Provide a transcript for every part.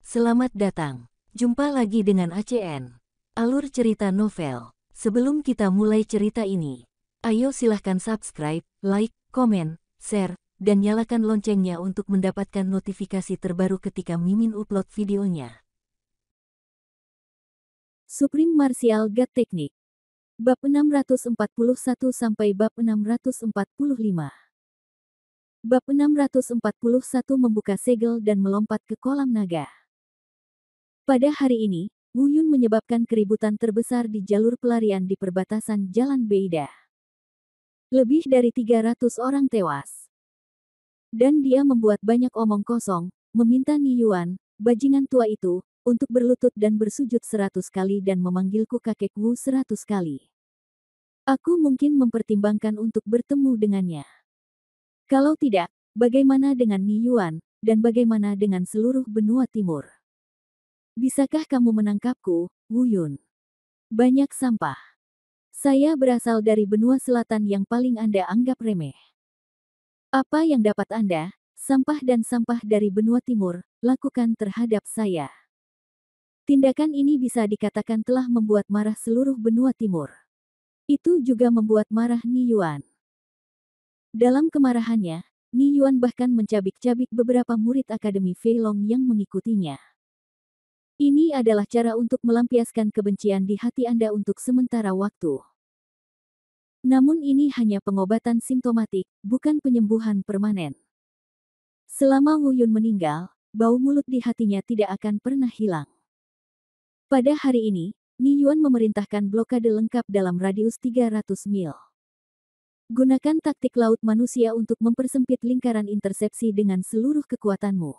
Selamat datang. Jumpa lagi dengan ACN. Alur cerita novel. Sebelum kita mulai cerita ini, ayo silahkan subscribe, like, komen, share, dan nyalakan loncengnya untuk mendapatkan notifikasi terbaru ketika Mimin upload videonya. Supreme Martial God Technique. Bab 641 sampai bab 645. Bab 641 membuka segel dan melompat ke kolam naga. Pada hari ini, Wu Yun menyebabkan keributan terbesar di jalur pelarian di perbatasan Jalan Beida. Lebih dari 300 orang tewas. Dan dia membuat banyak omong kosong, meminta Ni Yuan, bajingan tua itu, untuk berlutut dan bersujud 100 kali dan memanggilku kakek Wu 100 kali. Aku mungkin mempertimbangkan untuk bertemu dengannya. Kalau tidak, bagaimana dengan Ni Yuan, dan bagaimana dengan seluruh benua timur? Bisakah kamu menangkapku, Wu Yun? Banyak sampah. Saya berasal dari benua selatan yang paling Anda anggap remeh. Apa yang dapat Anda, sampah dan sampah dari benua timur, lakukan terhadap saya? Tindakan ini bisa dikatakan telah membuat marah seluruh benua timur. Itu juga membuat marah Ni Yuan. Dalam kemarahannya, Ni Yuan bahkan mencabik-cabik beberapa murid Akademi Feilong yang mengikutinya. Ini adalah cara untuk melampiaskan kebencian di hati Anda untuk sementara waktu. Namun ini hanya pengobatan simptomatik, bukan penyembuhan permanen. Selama Wu Yun meninggal, bau mulut di hatinya tidak akan pernah hilang. Pada hari ini, Ni Yuan memerintahkan blokade lengkap dalam radius 300 mil. Gunakan taktik laut manusia untuk mempersempit lingkaran intersepsi dengan seluruh kekuatanmu.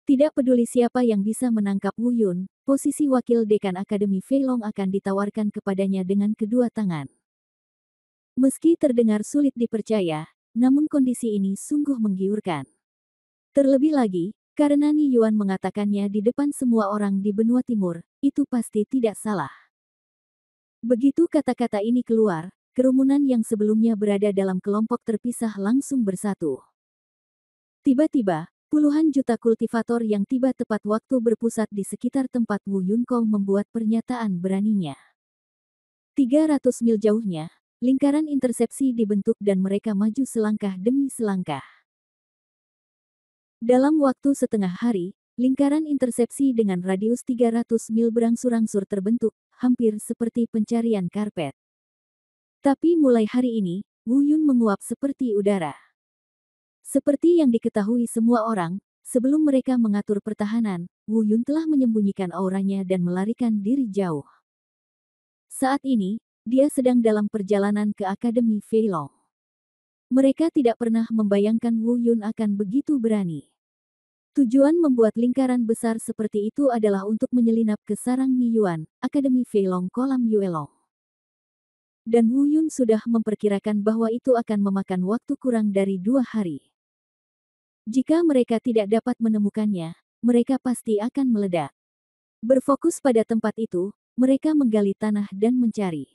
Tidak peduli siapa yang bisa menangkap Wu Yun, posisi wakil dekan Akademi Feilong akan ditawarkan kepadanya dengan kedua tangan. Meski terdengar sulit dipercaya, namun kondisi ini sungguh menggiurkan. Terlebih lagi, karena Ni Yuan mengatakannya di depan semua orang di benua timur, itu pasti tidak salah. Begitu kata-kata ini keluar, kerumunan yang sebelumnya berada dalam kelompok terpisah langsung bersatu. Tiba-tiba, puluhan juta kultivator yang tiba tepat waktu berpusat di sekitar tempat Wu Yunkong membuat pernyataan beraninya. 300 mil jauhnya, lingkaran intersepsi dibentuk dan mereka maju selangkah demi selangkah. Dalam waktu setengah hari, lingkaran intersepsi dengan radius 300 mil berangsur-angsur terbentuk, hampir seperti pencarian karpet. Tapi mulai hari ini, Wu Yun menguap seperti udara. Seperti yang diketahui semua orang, sebelum mereka mengatur pertahanan, Wu Yun telah menyembunyikan auranya dan melarikan diri jauh. Saat ini, dia sedang dalam perjalanan ke Akademi Feilong. Mereka tidak pernah membayangkan Wu Yun akan begitu berani. Tujuan membuat lingkaran besar seperti itu adalah untuk menyelinap ke sarang Ni Yuan, Akademi Feilong Kolam Yuelong. Dan Wu Yun sudah memperkirakan bahwa itu akan memakan waktu kurang dari 2 hari. Jika mereka tidak dapat menemukannya, mereka pasti akan meledak. Berfokus pada tempat itu, mereka menggali tanah dan mencari.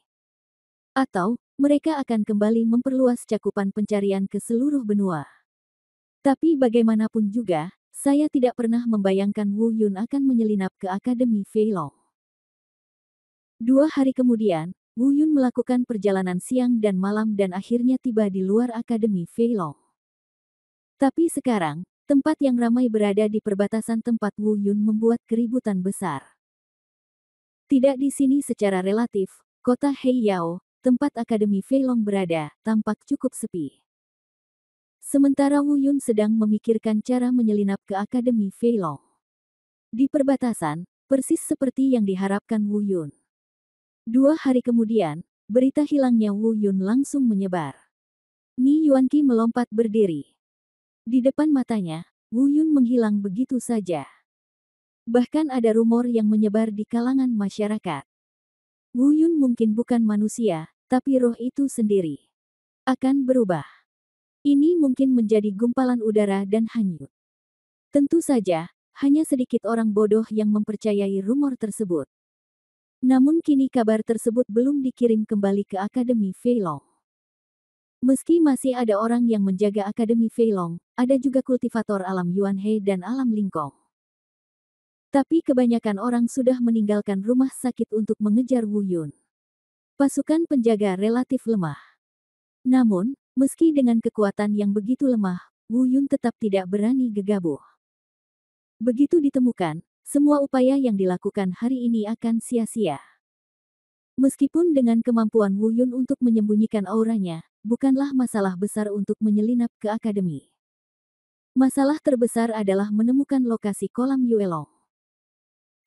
Atau, mereka akan kembali memperluas cakupan pencarian ke seluruh benua. Tapi bagaimanapun juga, saya tidak pernah membayangkan Wu Yun akan menyelinap ke Akademi Feilong. 2 hari kemudian, Wu Yun melakukan perjalanan siang dan malam dan akhirnya tiba di luar Akademi Feilong. Tapi sekarang, tempat yang ramai berada di perbatasan tempat Wu Yun membuat keributan besar. Tidak di sini secara relatif, kota Heiyao, tempat Akademi Feilong berada, tampak cukup sepi. Sementara Wu Yun sedang memikirkan cara menyelinap ke Akademi Feilong. Di perbatasan, persis seperti yang diharapkan Wu Yun. 2 hari kemudian, berita hilangnya Wu Yun langsung menyebar. Ni Yuanqi melompat berdiri. Di depan matanya, Wu Yun menghilang begitu saja. Bahkan ada rumor yang menyebar di kalangan masyarakat. Wu Yun mungkin bukan manusia, tapi roh itu sendiri akan berubah. Ini mungkin menjadi gumpalan udara dan hanyut. Tentu saja, hanya sedikit orang bodoh yang mempercayai rumor tersebut. Namun kini kabar tersebut belum dikirim kembali ke Akademi Feilong. Meski masih ada orang yang menjaga Akademi Feilong, ada juga kultivator alam Yuanhe dan alam Lingkong. Tapi kebanyakan orang sudah meninggalkan rumah sakit untuk mengejar Wu Yun. Pasukan penjaga relatif lemah. Namun, meski dengan kekuatan yang begitu lemah, Wu Yun tetap tidak berani gegabah. Begitu ditemukan, semua upaya yang dilakukan hari ini akan sia-sia. Meskipun dengan kemampuan Wu Yun untuk menyembunyikan auranya, bukanlah masalah besar untuk menyelinap ke akademi. Masalah terbesar adalah menemukan lokasi kolam Yuelong.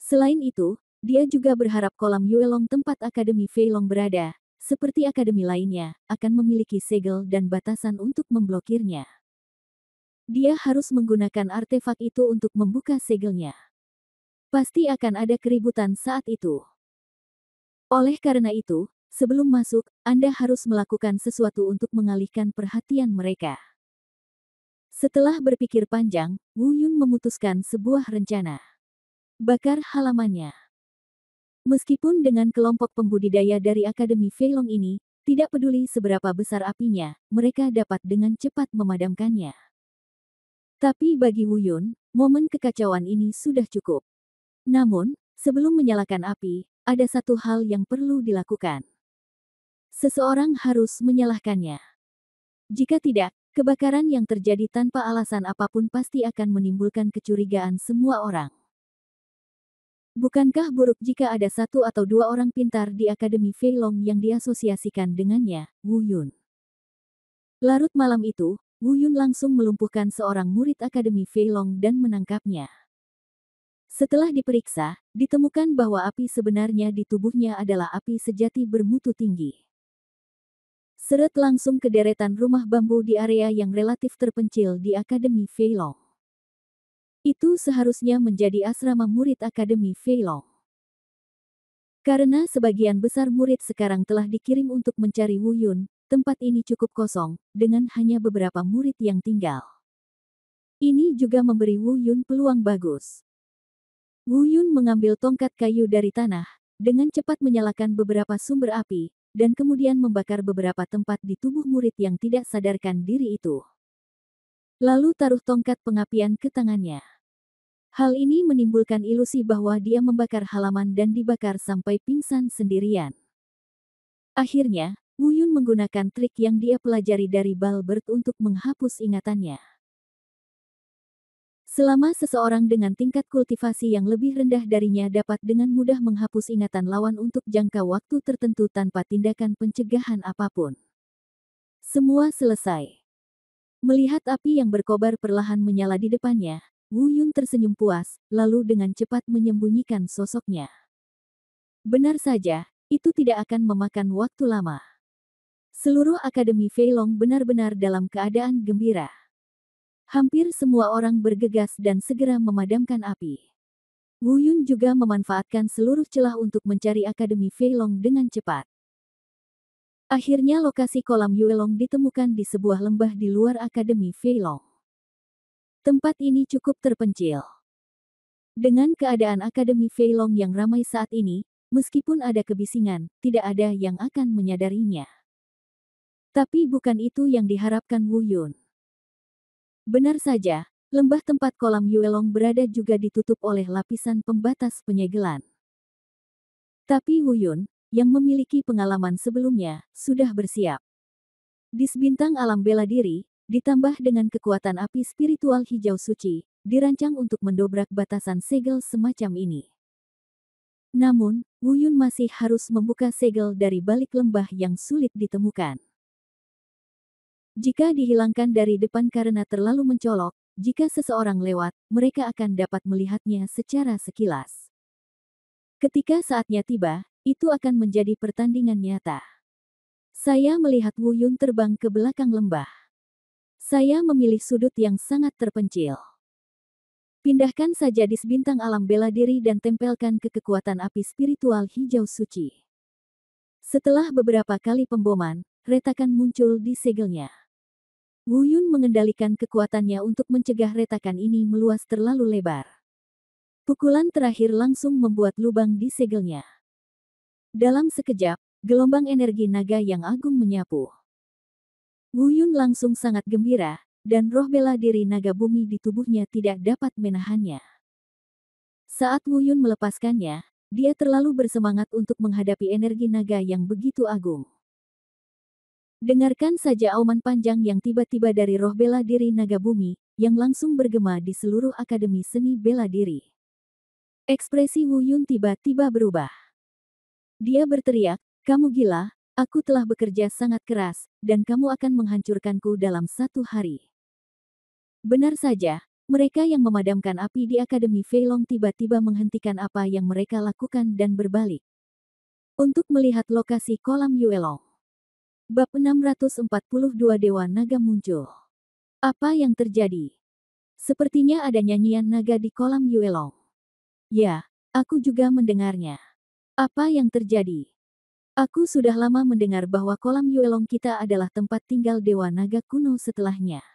Selain itu, dia juga berharap kolam Yuelong tempat Akademi Feilong berada, seperti akademi lainnya, akan memiliki segel dan batasan untuk memblokirnya. Dia harus menggunakan artefak itu untuk membuka segelnya. Pasti akan ada keributan saat itu. Oleh karena itu, sebelum masuk, Anda harus melakukan sesuatu untuk mengalihkan perhatian mereka. Setelah berpikir panjang, Wu Yun memutuskan sebuah rencana. Bakar halamannya. Meskipun dengan kelompok pembudidaya dari Akademi Feilong ini, tidak peduli seberapa besar apinya, mereka dapat dengan cepat memadamkannya. Tapi bagi Wu Yun, momen kekacauan ini sudah cukup. Namun, sebelum menyalakan api, ada satu hal yang perlu dilakukan. Seseorang harus menyalakannya. Jika tidak, kebakaran yang terjadi tanpa alasan apapun pasti akan menimbulkan kecurigaan semua orang. Bukankah buruk jika ada satu atau dua orang pintar di Akademi Feilong yang diasosiasikan dengannya, Wu Yun? Larut malam itu, Wu Yun langsung melumpuhkan seorang murid Akademi Feilong dan menangkapnya. Setelah diperiksa, ditemukan bahwa api sebenarnya di tubuhnya adalah api sejati bermutu tinggi. Seret langsung ke deretan rumah bambu di area yang relatif terpencil di Akademi Feilong. Itu seharusnya menjadi asrama murid Akademi Feilong. Karena sebagian besar murid sekarang telah dikirim untuk mencari Wu Yun, tempat ini cukup kosong, dengan hanya beberapa murid yang tinggal. Ini juga memberi Wu Yun peluang bagus. Wu Yun mengambil tongkat kayu dari tanah, dengan cepat menyalakan beberapa sumber api, dan kemudian membakar beberapa tempat di tubuh murid yang tidak sadarkan diri itu. Lalu taruh tongkat pengapian ke tangannya. Hal ini menimbulkan ilusi bahwa dia membakar halaman dan dibakar sampai pingsan sendirian. Akhirnya, Wu Yun menggunakan trik yang dia pelajari dari Balbert untuk menghapus ingatannya. Selama seseorang dengan tingkat kultivasi yang lebih rendah darinya dapat dengan mudah menghapus ingatan lawan untuk jangka waktu tertentu tanpa tindakan pencegahan apapun. Semua selesai. Melihat api yang berkobar perlahan menyala di depannya, Wu Yun tersenyum puas, lalu dengan cepat menyembunyikan sosoknya. Benar saja, itu tidak akan memakan waktu lama. Seluruh Akademi Feilong benar-benar dalam keadaan gembira. Hampir semua orang bergegas dan segera memadamkan api. Wu Yun juga memanfaatkan seluruh celah untuk mencari Akademi Feilong dengan cepat. Akhirnya lokasi kolam Yuelong ditemukan di sebuah lembah di luar Akademi Feilong. Tempat ini cukup terpencil. Dengan keadaan Akademi Feilong yang ramai saat ini, meskipun ada kebisingan, tidak ada yang akan menyadarinya. Tapi bukan itu yang diharapkan Wu Yun. Benar saja, lembah tempat kolam Yuelong berada juga ditutup oleh lapisan pembatas penyegelan. Tapi Wu Yun, yang memiliki pengalaman sebelumnya, sudah bersiap. Disbintang alam bela diri, ditambah dengan kekuatan api spiritual hijau suci, dirancang untuk mendobrak batasan segel semacam ini. Namun, Wu Yun masih harus membuka segel dari balik lembah yang sulit ditemukan. Jika dihilangkan dari depan karena terlalu mencolok, jika seseorang lewat, mereka akan dapat melihatnya secara sekilas. Ketika saatnya tiba, itu akan menjadi pertandingan nyata. Saya melihat Wu Yun terbang ke belakang lembah. Saya memilih sudut yang sangat terpencil. Pindahkan saja disbintang alam bela diri dan tempelkan ke kekuatan api spiritual hijau suci. Setelah beberapa kali pemboman, retakan muncul di segelnya. Wu Yun mengendalikan kekuatannya untuk mencegah retakan ini meluas terlalu lebar. Pukulan terakhir langsung membuat lubang di segelnya. Dalam sekejap, gelombang energi naga yang agung menyapu. Wu Yun langsung sangat gembira, dan roh bela diri naga bumi di tubuhnya tidak dapat menahannya. Saat Wu Yun melepaskannya, dia terlalu bersemangat untuk menghadapi energi naga yang begitu agung. Dengarkan saja auman panjang yang tiba-tiba dari roh bela diri naga bumi, yang langsung bergema di seluruh Akademi Seni Bela Diri. Ekspresi Wu Yun tiba-tiba berubah. Dia berteriak, "Kamu gila, aku telah bekerja sangat keras, dan kamu akan menghancurkanku dalam 1 hari." Benar saja, mereka yang memadamkan api di Akademi Feilong tiba-tiba menghentikan apa yang mereka lakukan dan berbalik untuk melihat lokasi kolam Yuelong. Bab 642 Dewa Naga muncul. Apa yang terjadi? Sepertinya ada nyanyian naga di kolam Yuelong. Ya, aku juga mendengarnya. Apa yang terjadi? Aku sudah lama mendengar bahwa kolam Yuelong kita adalah tempat tinggal Dewa Naga kuno setelahnya.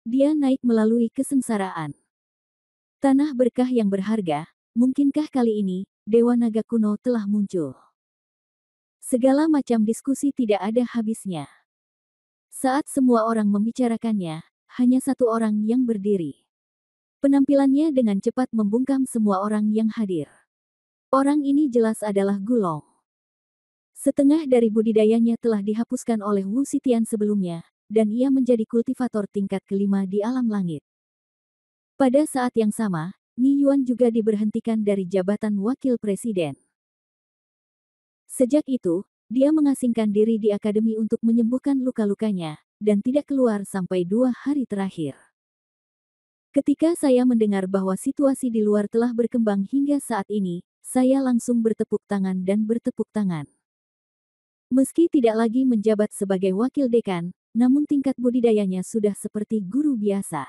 Dia naik melalui kesengsaraan. Tanah berkah yang berharga, mungkinkah kali ini, Dewa Naga kuno telah muncul? Segala macam diskusi tidak ada habisnya. Saat semua orang membicarakannya, hanya satu orang yang berdiri. Penampilannya dengan cepat membungkam semua orang yang hadir. Orang ini jelas adalah Gulong. Setengah dari budidayanya telah dihapuskan oleh Wu Xitian sebelumnya, dan ia menjadi kultivator tingkat kelima di alam langit. Pada saat yang sama, Ni Yuan juga diberhentikan dari jabatan wakil presiden. Sejak itu, dia mengasingkan diri di akademi untuk menyembuhkan luka-lukanya, dan tidak keluar sampai 2 hari terakhir. Ketika saya mendengar bahwa situasi di luar telah berkembang hingga saat ini, saya langsung bertepuk tangan dan bertepuk tangan. Meski tidak lagi menjabat sebagai wakil dekan, namun tingkat budidayanya sudah seperti guru biasa.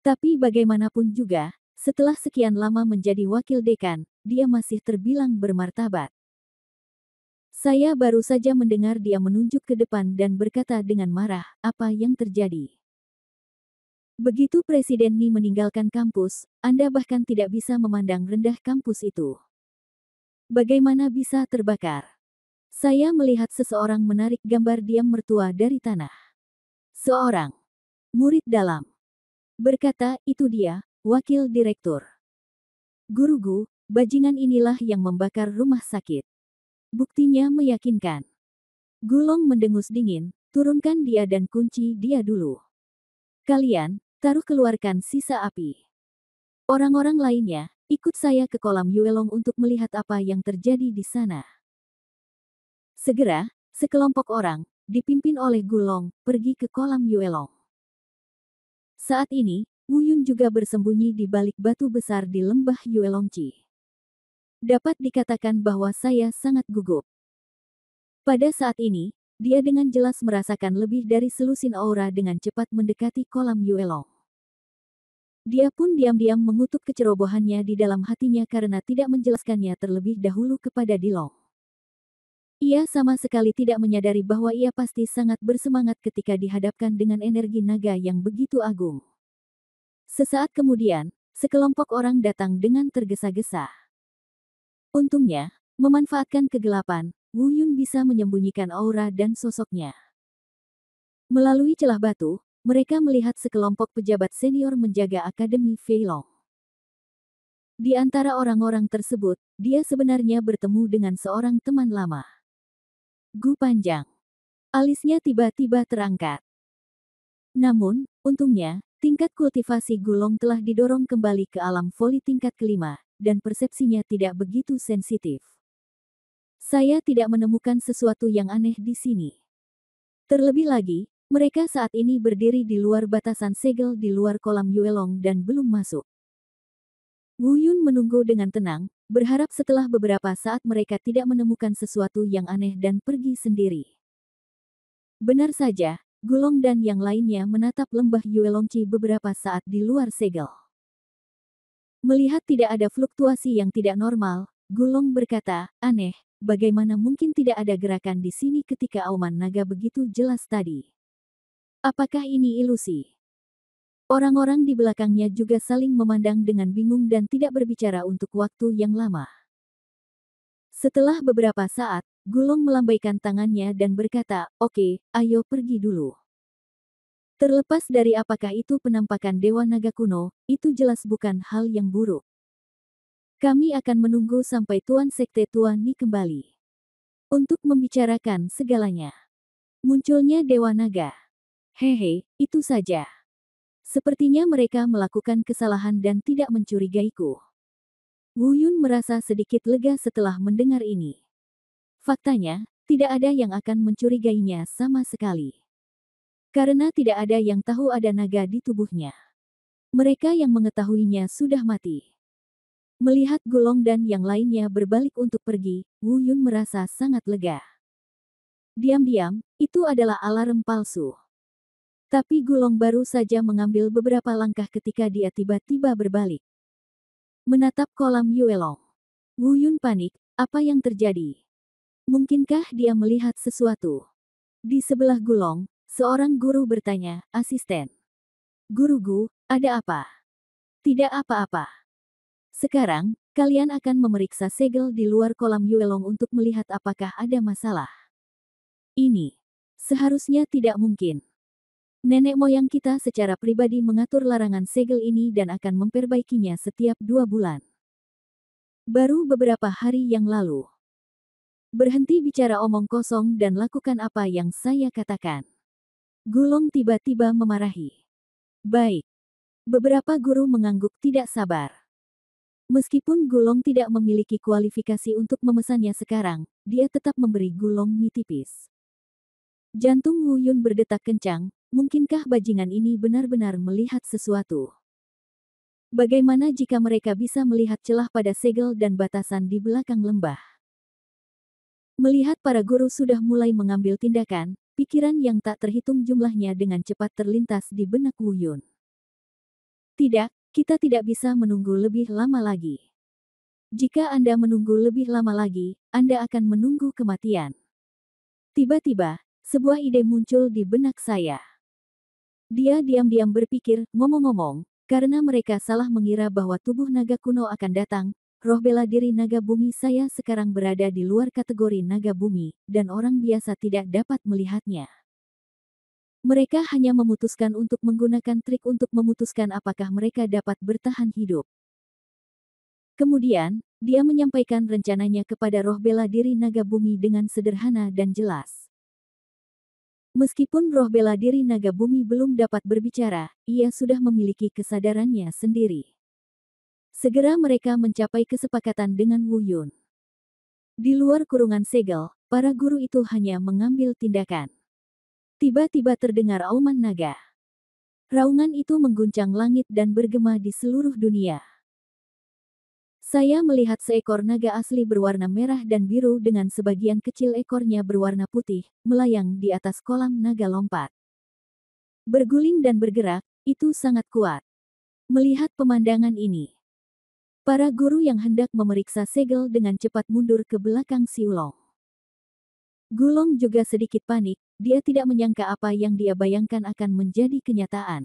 Tapi bagaimanapun juga, setelah sekian lama menjadi wakil dekan, dia masih terbilang bermartabat. Saya baru saja mendengar dia menunjuk ke depan dan berkata dengan marah, "Apa yang terjadi?" Begitu Presiden Ni meninggalkan kampus, Anda bahkan tidak bisa memandang rendah kampus itu. Bagaimana bisa terbakar? Saya melihat seseorang menarik gambar diam mertua dari tanah. Seorang murid dalam berkata, "Itu dia, wakil direktur." Gurugu, bajingan inilah yang membakar rumah sakit. Buktinya meyakinkan. Gulong mendengus dingin, turunkan dia dan kunci dia dulu. Kalian, keluarkan sisa api. Orang-orang lainnya, ikut saya ke kolam Yuelong untuk melihat apa yang terjadi di sana. Segera, sekelompok orang, dipimpin oleh Gulong, pergi ke kolam Yuelong. Saat ini, Wu Yun juga bersembunyi di balik batu besar di lembah Yuelongci. Dapat dikatakan bahwa saya sangat gugup. Pada saat ini, dia dengan jelas merasakan lebih dari selusin aura dengan cepat mendekati kolam Yuelong. Dia pun diam-diam mengutuk kecerobohannya di dalam hatinya karena tidak menjelaskannya terlebih dahulu kepada Dilong. Ia sama sekali tidak menyadari bahwa ia pasti sangat bersemangat ketika dihadapkan dengan energi naga yang begitu agung. Sesaat kemudian, sekelompok orang datang dengan tergesa-gesa. Untungnya, memanfaatkan kegelapan, Wu Yun bisa menyembunyikan aura dan sosoknya. Melalui celah batu, mereka melihat sekelompok pejabat senior menjaga Akademi Feilong. Di antara orang-orang tersebut, dia sebenarnya bertemu dengan seorang teman lama. Gu Panjang. Alisnya tiba-tiba terangkat. Namun, untungnya, tingkat kultivasi Gulong telah didorong kembali ke alam voli tingkat kelima, dan persepsinya tidak begitu sensitif. Saya tidak menemukan sesuatu yang aneh di sini. Terlebih lagi, mereka saat ini berdiri di luar batasan segel di luar kolam Yuelong dan belum masuk. Wu Yun menunggu dengan tenang, berharap setelah beberapa saat mereka tidak menemukan sesuatu yang aneh dan pergi sendiri. Benar saja, Gulong dan yang lainnya menatap lembah Yuelongci beberapa saat di luar segel. Melihat tidak ada fluktuasi yang tidak normal, Gulong berkata, "Aneh, bagaimana mungkin tidak ada gerakan di sini ketika auman naga begitu jelas tadi? Apakah ini ilusi?" Orang-orang di belakangnya juga saling memandang dengan bingung dan tidak berbicara untuk waktu yang lama. Setelah beberapa saat, Gulong melambaikan tangannya dan berkata, "Oke, ayo pergi dulu." Terlepas dari apakah itu penampakan Dewa Naga kuno, itu jelas bukan hal yang buruk. Kami akan menunggu sampai Tuan Sekte Tuan Ni kembali untuk membicarakan segalanya. Munculnya Dewa Naga. Hehe, itu saja. Sepertinya mereka melakukan kesalahan dan tidak mencurigaiku. Wu Yun merasa sedikit lega setelah mendengar ini. Faktanya, tidak ada yang akan mencurigainya sama sekali. Karena tidak ada yang tahu ada naga di tubuhnya. Mereka yang mengetahuinya sudah mati. Melihat Gulong dan yang lainnya berbalik untuk pergi, Wu Yun merasa sangat lega. Diam-diam, itu adalah alarm palsu. Tapi Gulong baru saja mengambil beberapa langkah ketika dia tiba-tiba berbalik. Menatap kolam Yuelong. Wu Yun panik, apa yang terjadi? Mungkinkah dia melihat sesuatu? Di sebelah Gulong, seorang guru bertanya, asisten. Guru Gu, ada apa? Tidak apa-apa. Sekarang, kalian akan memeriksa segel di luar kolam Yuelong untuk melihat apakah ada masalah. Ini seharusnya tidak mungkin. Nenek moyang kita secara pribadi mengatur larangan segel ini dan akan memperbaikinya setiap 2 bulan. Baru beberapa hari yang lalu. Berhenti bicara omong kosong dan lakukan apa yang saya katakan. Gulong tiba-tiba memarahi. Baik. Beberapa guru mengangguk tidak sabar. Meskipun Gulong tidak memiliki kualifikasi untuk memesannya sekarang, dia tetap memberi Gulong mie tipis. Jantung Wu Yun berdetak kencang, mungkinkah bajingan ini benar-benar melihat sesuatu? Bagaimana jika mereka bisa melihat celah pada segel dan batasan di belakang lembah? Melihat para guru sudah mulai mengambil tindakan, pikiran yang tak terhitung jumlahnya dengan cepat terlintas di benak Wu Yun. Tidak, kita tidak bisa menunggu lebih lama lagi. Jika Anda menunggu lebih lama lagi, Anda akan menunggu kematian. Tiba-tiba, sebuah ide muncul di benak saya. Dia diam-diam berpikir, ngomong-ngomong, karena mereka salah mengira bahwa tubuh naga kuno akan datang, roh bela diri naga bumi saya sekarang berada di luar kategori naga bumi, dan orang biasa tidak dapat melihatnya. Mereka hanya memutuskan untuk menggunakan trik untuk memutuskan apakah mereka dapat bertahan hidup. Kemudian, dia menyampaikan rencananya kepada roh bela diri naga bumi dengan sederhana dan jelas. Meskipun roh bela diri naga bumi belum dapat berbicara, ia sudah memiliki kesadarannya sendiri. Segera mereka mencapai kesepakatan dengan Wu Yun. Di luar kurungan segel, para guru itu hanya mengambil tindakan. Tiba-tiba terdengar auman naga. Raungan itu mengguncang langit dan bergema di seluruh dunia. Saya melihat seekor naga asli berwarna merah dan biru dengan sebagian kecil ekornya berwarna putih, melayang di atas kolam naga lompat. Berguling dan bergerak, itu sangat kuat. Melihat pemandangan ini, para guru yang hendak memeriksa segel dengan cepat mundur ke belakang Siulong. Gulong juga sedikit panik, dia tidak menyangka apa yang dia bayangkan akan menjadi kenyataan.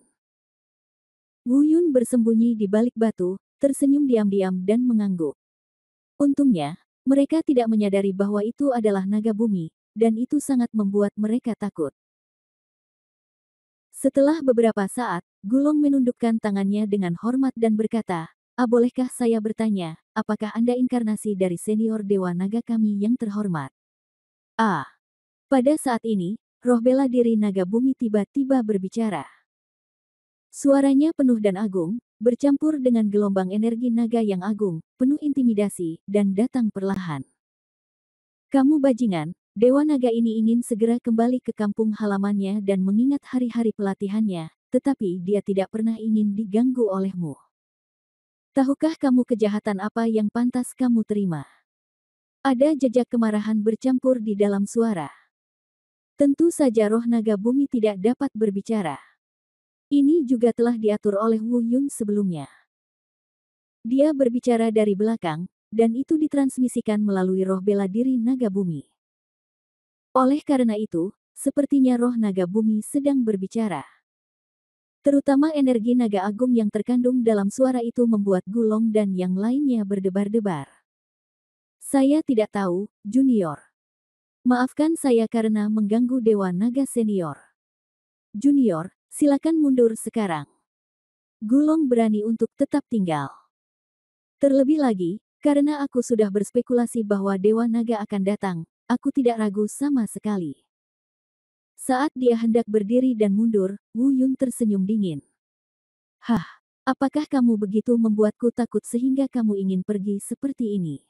Wu Yun bersembunyi di balik batu, tersenyum diam-diam dan mengangguk. Untungnya, mereka tidak menyadari bahwa itu adalah naga bumi, dan itu sangat membuat mereka takut. Setelah beberapa saat, Gulong menundukkan tangannya dengan hormat dan berkata, bolehkah saya bertanya, apakah Anda inkarnasi dari senior Dewa Naga kami yang terhormat? Pada saat ini, roh bela diri naga bumi tiba-tiba berbicara. Suaranya penuh dan agung, bercampur dengan gelombang energi naga yang agung, penuh intimidasi, dan datang perlahan. Kamu bajingan, Dewa Naga ini ingin segera kembali ke kampung halamannya dan mengingat hari-hari pelatihannya, tetapi dia tidak pernah ingin diganggu olehmu. Tahukah kamu kejahatan apa yang pantas kamu terima? Ada jejak kemarahan bercampur di dalam suara. Tentu saja roh naga bumi tidak dapat berbicara. Ini juga telah diatur oleh Wu Yun sebelumnya. Dia berbicara dari belakang, dan itu ditransmisikan melalui roh bela diri naga bumi. Oleh karena itu, sepertinya roh naga bumi sedang berbicara. Terutama energi naga agung yang terkandung dalam suara itu membuat Gulong dan yang lainnya berdebar-debar. Saya tidak tahu, Junior. Maafkan saya karena mengganggu Dewa Naga Senior. Junior, silakan mundur sekarang. Gulong berani untuk tetap tinggal. Terlebih lagi, Karena aku sudah berspekulasi bahwa Dewa Naga akan datang, aku tidak ragu sama sekali. Saat dia hendak berdiri dan mundur, Wu Yun tersenyum dingin. Hah, apakah kamu begitu membuatku takut sehingga kamu ingin pergi seperti ini?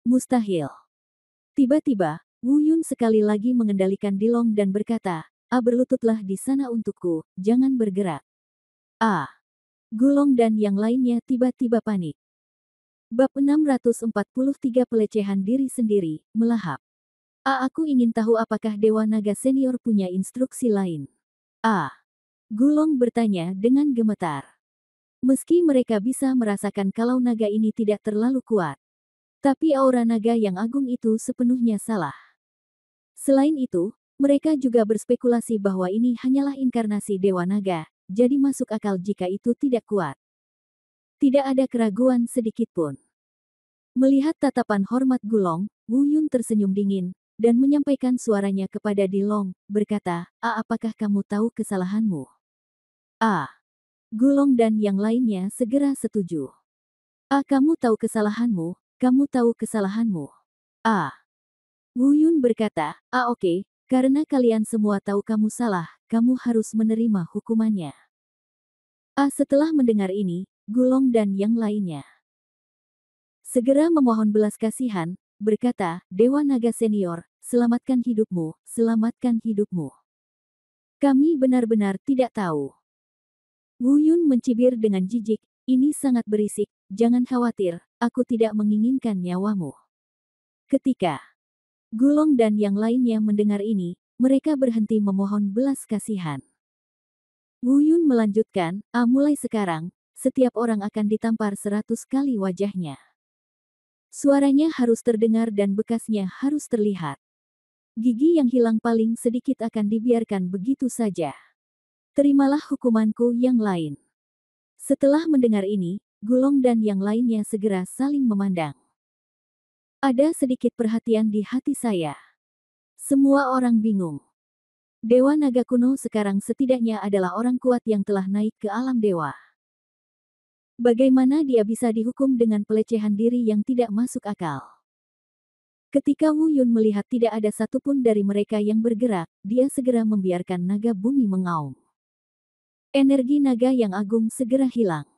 Mustahil. Tiba-tiba, Wu Yun sekali lagi mengendalikan Dilong dan berkata, berlututlah di sana untukku, jangan bergerak. Gulong dan yang lainnya tiba-tiba panik. Bab 643 Pelecehan Diri Sendiri, melahap. Aku ingin tahu apakah Dewa Naga Senior punya instruksi lain. Gulong bertanya dengan gemetar. Meski mereka bisa merasakan kalau naga ini tidak terlalu kuat. Tapi aura naga yang agung itu sepenuhnya salah. Selain itu, mereka juga berspekulasi bahwa ini hanyalah inkarnasi Dewa Naga, jadi masuk akal jika itu tidak kuat. Tidak ada keraguan sedikitpun. Melihat tatapan hormat Gulong, Wu Yun tersenyum dingin, dan menyampaikan suaranya kepada Dilong, berkata, apakah kamu tahu kesalahanmu? Gulong dan yang lainnya segera setuju. Kamu tahu kesalahanmu, kamu tahu kesalahanmu. Wu Yun berkata, oke, karena kalian semua tahu kamu salah, kamu harus menerima hukumannya. Setelah mendengar ini, Gulong dan yang lainnya segera memohon belas kasihan, berkata, Dewa Naga Senior, selamatkan hidupmu, selamatkan hidupmu. Kami benar-benar tidak tahu. Wu Yun mencibir dengan jijik, ini sangat berisik, jangan khawatir, aku tidak menginginkan nyawamu. Ketika Gulong dan yang lainnya mendengar ini, mereka berhenti memohon belas kasihan. Wu Yun melanjutkan, mulai sekarang, setiap orang akan ditampar 100 kali wajahnya. Suaranya harus terdengar dan bekasnya harus terlihat. Gigi yang hilang paling sedikit akan dibiarkan begitu saja. Terimalah hukumanku yang lain. Setelah mendengar ini, Gulong dan yang lainnya segera saling memandang. Ada sedikit perhatian di hati saya. Semua orang bingung. Dewa Naga kuno sekarang setidaknya adalah orang kuat yang telah naik ke alam dewa. Bagaimana dia bisa dihukum dengan pelecehan diri yang tidak masuk akal? Ketika Wu Yun melihat tidak ada satupun dari mereka yang bergerak, dia segera membiarkan naga bumi mengaum. Energi naga yang agung segera hilang.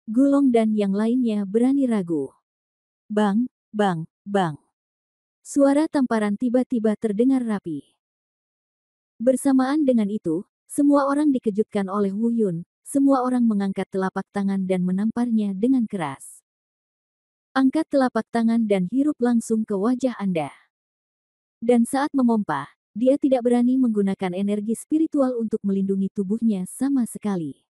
Gulong dan yang lainnya berani ragu. Bang, bang, bang. Suara tamparan tiba-tiba terdengar rapi. Bersamaan dengan itu, semua orang dikejutkan oleh Wu Yun. Semua orang mengangkat telapak tangan dan menamparnya dengan keras. Angkat telapak tangan dan hirup langsung ke wajah Anda. Dan saat memompa, dia tidak berani menggunakan energi spiritual untuk melindungi tubuhnya sama sekali.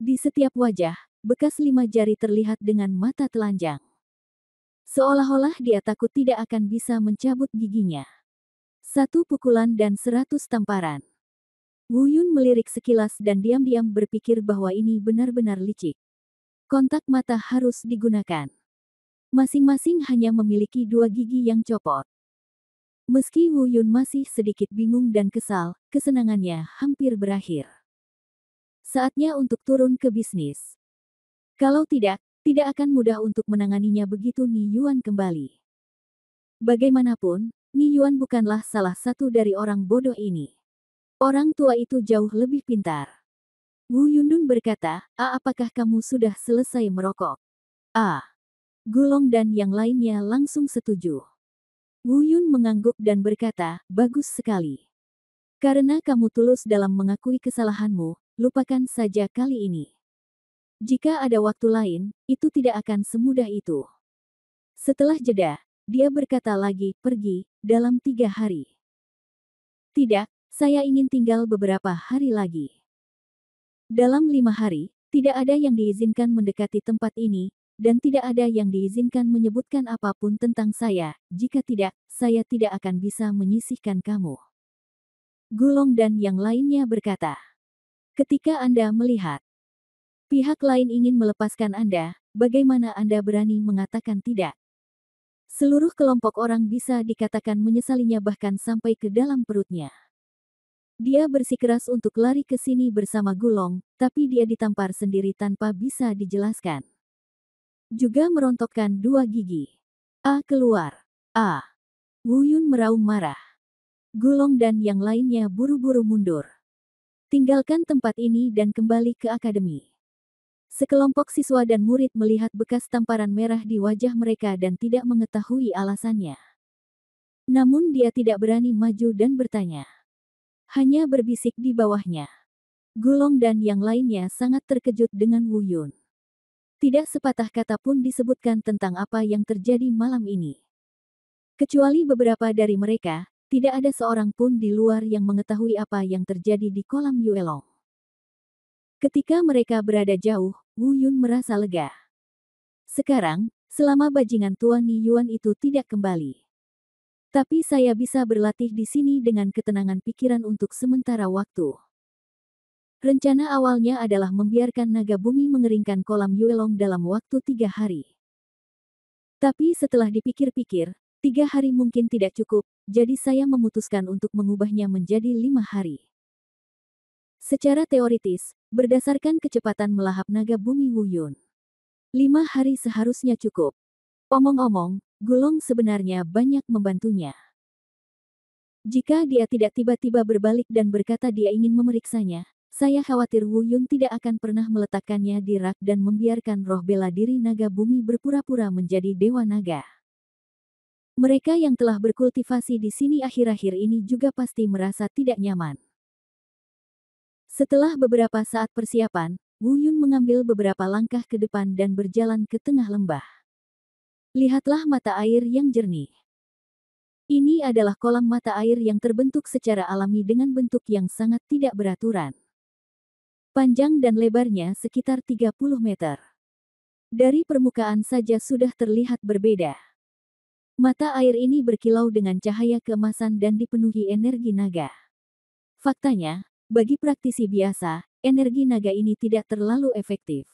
Di setiap wajah, bekas 5 jari terlihat dengan mata telanjang. Seolah-olah dia takut tidak akan bisa mencabut giginya. 1 pukulan dan 100 tamparan. Wu Yun melirik sekilas dan diam-diam berpikir bahwa ini benar-benar licik. Kontak mata harus digunakan. Masing-masing hanya memiliki 2 gigi yang copot. Meski Wu Yun masih sedikit bingung dan kesal, kesenangannya hampir berakhir. Saatnya untuk turun ke bisnis. Kalau tidak akan mudah untuk menanganinya begitu Ni Yuan kembali. Bagaimanapun, Ni Yuan bukanlah salah satu dari orang bodoh ini. Orang tua itu jauh lebih pintar. Wu Yundun berkata, apakah kamu sudah selesai merokok? Gulong dan yang lainnya langsung setuju. Wu Yun mengangguk dan berkata, bagus sekali. Karena kamu tulus dalam mengakui kesalahanmu, lupakan saja kali ini. Jika ada waktu lain, itu tidak akan semudah itu. Setelah jeda, dia berkata lagi, pergi, dalam 3 hari. Tidak. Saya ingin tinggal beberapa hari lagi. Dalam 5 hari, tidak ada yang diizinkan mendekati tempat ini, dan tidak ada yang diizinkan menyebutkan apapun tentang saya, jika tidak, saya tidak akan bisa menyisihkan kamu. Gulong dan yang lainnya berkata, ketika Anda melihat pihak lain ingin melepaskan Anda, bagaimana Anda berani mengatakan tidak? Seluruh kelompok orang bisa dikatakan menyesalinya bahkan sampai ke dalam perutnya. Dia bersikeras untuk lari ke sini bersama Gulong, tapi dia ditampar sendiri tanpa bisa dijelaskan. juga merontokkan dua gigi. Keluar. Wu Yun meraung marah. Gulong dan yang lainnya buru-buru mundur. Tinggalkan tempat ini dan kembali ke akademi. Sekelompok siswa dan murid melihat bekas tamparan merah di wajah mereka dan tidak mengetahui alasannya. Namun dia tidak berani maju dan bertanya. Hanya berbisik di bawahnya. Gulong dan yang lainnya sangat terkejut dengan Wu Yun. Tidak sepatah kata pun disebutkan tentang apa yang terjadi malam ini. Kecuali beberapa dari mereka, tidak ada seorang pun di luar yang mengetahui apa yang terjadi di kolam Yuelong. Ketika mereka berada jauh, Wu Yun merasa lega. Sekarang, selama bajingan Tuan Ni Yuan itu tidak kembali. Tapi saya bisa berlatih di sini dengan ketenangan pikiran untuk sementara waktu. Rencana awalnya adalah membiarkan naga bumi mengeringkan kolam Yuelong dalam waktu 3 hari. Tapi setelah dipikir-pikir, 3 hari mungkin tidak cukup, jadi saya memutuskan untuk mengubahnya menjadi 5 hari. Secara teoritis, berdasarkan kecepatan melahap naga bumi Wu Yun, 5 hari seharusnya cukup. Omong-omong, Gulong sebenarnya banyak membantunya. Jika dia tidak tiba-tiba berbalik dan berkata dia ingin memeriksanya, saya khawatir Wu Yun tidak akan pernah meletakkannya di rak dan membiarkan roh bela diri naga bumi berpura-pura menjadi dewa naga. Mereka yang telah berkultivasi di sini akhir-akhir ini juga pasti merasa tidak nyaman. Setelah beberapa saat persiapan, Wu Yun mengambil beberapa langkah ke depan dan berjalan ke tengah lembah. Lihatlah mata air yang jernih. Ini adalah kolam mata air yang terbentuk secara alami dengan bentuk yang sangat tidak beraturan. Panjang dan lebarnya sekitar 30 meter. Dari permukaan saja sudah terlihat berbeda. Mata air ini berkilau dengan cahaya keemasan dan dipenuhi energi naga. Faktanya, bagi praktisi biasa, energi naga ini tidak terlalu efektif.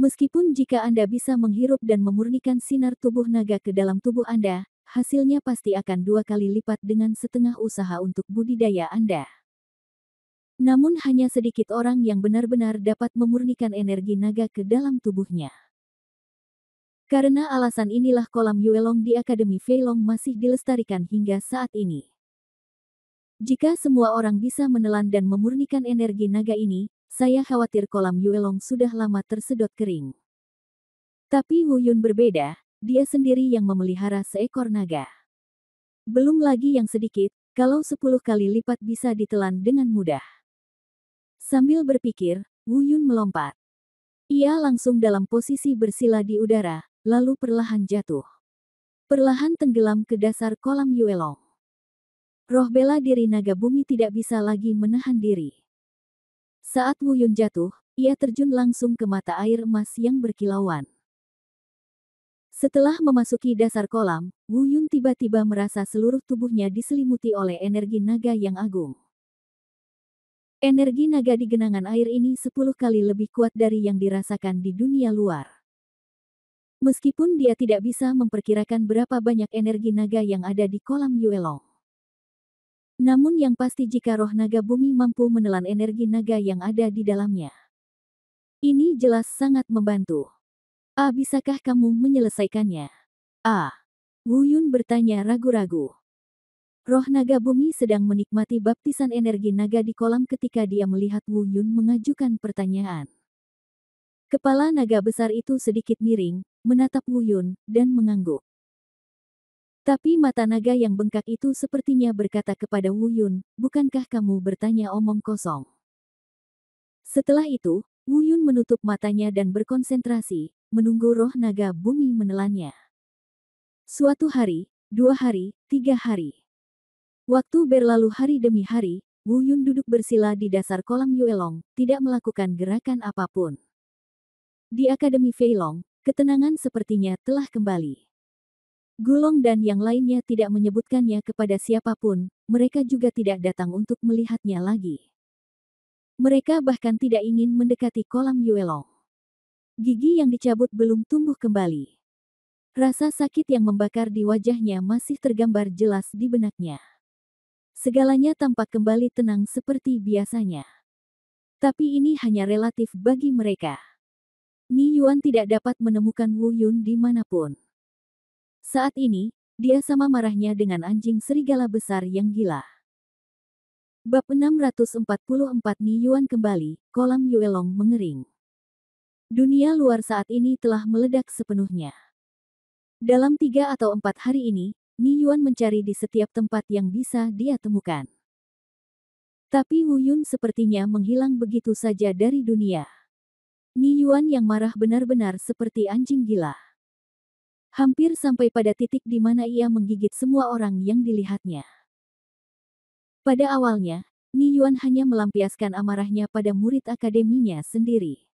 Meskipun jika Anda bisa menghirup dan memurnikan sinar tubuh naga ke dalam tubuh Anda, hasilnya pasti akan 2 kali lipat dengan setengah usaha untuk budidaya Anda. Namun hanya sedikit orang yang benar-benar dapat memurnikan energi naga ke dalam tubuhnya. Karena alasan inilah kolam Yuelong di Akademi Feilong masih dilestarikan hingga saat ini. Jika semua orang bisa menelan dan memurnikan energi naga ini, saya khawatir kolam Yuelong sudah lama tersedot kering. Tapi Wu Yun berbeda, dia sendiri yang memelihara seekor naga. Belum lagi yang sedikit, kalau 10 kali lipat bisa ditelan dengan mudah. Sambil berpikir, Wu Yun melompat. Ia langsung dalam posisi bersila di udara, lalu perlahan jatuh. Perlahan tenggelam ke dasar kolam Yuelong. Roh bela diri naga bumi tidak bisa lagi menahan diri. Saat Wu Yun jatuh, ia terjun langsung ke mata air emas yang berkilauan. Setelah memasuki dasar kolam, Wu Yun tiba-tiba merasa seluruh tubuhnya diselimuti oleh energi naga yang agung. Energi naga di genangan air ini 10 kali lebih kuat dari yang dirasakan di dunia luar. Meskipun dia tidak bisa memperkirakan berapa banyak energi naga yang ada di kolam Yuelong. Namun yang pasti jika roh naga bumi mampu menelan energi naga yang ada di dalamnya. Ini jelas sangat membantu. Bisakah kamu menyelesaikannya? Wu Yun bertanya ragu-ragu. Roh naga bumi sedang menikmati baptisan energi naga di kolam ketika dia melihat Wu Yun mengajukan pertanyaan. Kepala naga besar itu sedikit miring, menatap Wu Yun, dan mengangguk. Tapi mata naga yang bengkak itu sepertinya berkata kepada Wu Yun, bukankah kamu bertanya omong kosong? Setelah itu, Wu Yun menutup matanya dan berkonsentrasi, menunggu roh naga bumi menelannya. Suatu hari, 2 hari, 3 hari. Waktu berlalu hari demi hari, Wu Yun duduk bersila di dasar kolam Yuelong, tidak melakukan gerakan apapun. Di Akademi Feilong, ketenangan sepertinya telah kembali. Gulong dan yang lainnya tidak menyebutkannya kepada siapapun, mereka juga tidak datang untuk melihatnya lagi. Mereka bahkan tidak ingin mendekati kolam Yuelong. Gigi yang dicabut belum tumbuh kembali. Rasa sakit yang membakar di wajahnya masih tergambar jelas di benaknya. Segalanya tampak kembali tenang seperti biasanya. Tapi ini hanya relatif bagi mereka. Ni Yuan tidak dapat menemukan Wu Yun dimanapun. Saat ini, dia sama marahnya dengan anjing serigala besar yang gila. Bab 644 Ni Yuan kembali, kolam Yuelong mengering. Dunia luar saat ini telah meledak sepenuhnya. Dalam 3 atau 4 hari ini, Ni Yuan mencari di setiap tempat yang bisa dia temukan. Tapi Wu Yun sepertinya menghilang begitu saja dari dunia. Ni Yuan yang marah benar-benar seperti anjing gila. Hampir sampai pada titik di mana ia menggigit semua orang yang dilihatnya. Pada awalnya, Ni Yuan hanya melampiaskan amarahnya pada murid akademinya sendiri.